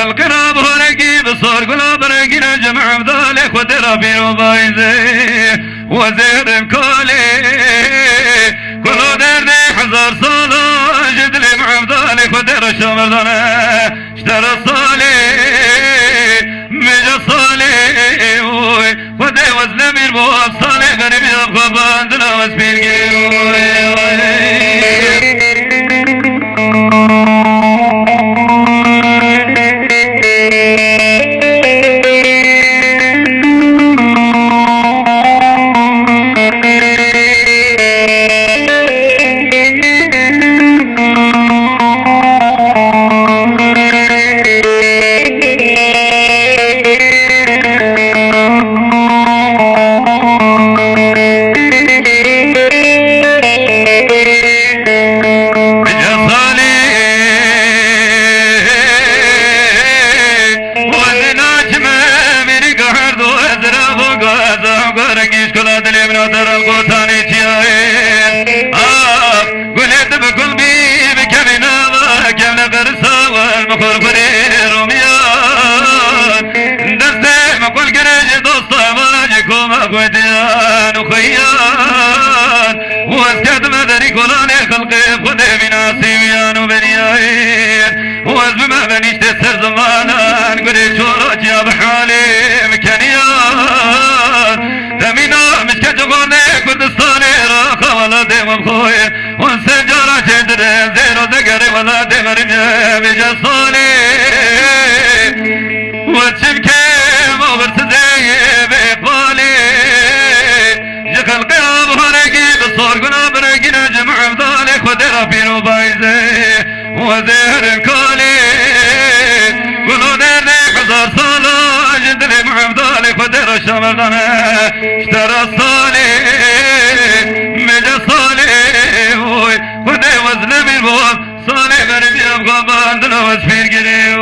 خلقنا بهرقي بصور قلوب برقنا جمع بذلك ودربي وبايزي وزير كولي كلو دردي حزر صالو جدلي مع بذلك ودر شمردنا اشترى صالي مجا صالي ودي وزنمي البواب صالي غريب يبقى باندنا واسبيرقي وديان وخيان واسكت مدري كلاني خلقي خذي بناسي ويان وبنيان وازب ما بنيش تسر زمانا قولي شورك يا بحالي مكانيان ثمينا مشكت غوني كردستاني راقا ولا ديم بخوي وانسجارة جدر زيرو زقري ولا ديم رمي بجصالي واتشبكي مغرس زي بإقبالي خلقي أبهرقي بصور قلوب رقنا جمع بذلك ودر بينو بايزي وزهر الكولي قلو دردي حزار صالة جدلي مع بذلك ودر الشمردنا اشترى الصالي مجا صالي ودي وزن بالبواب صالي غريب يبقى باندنا واسفير قريب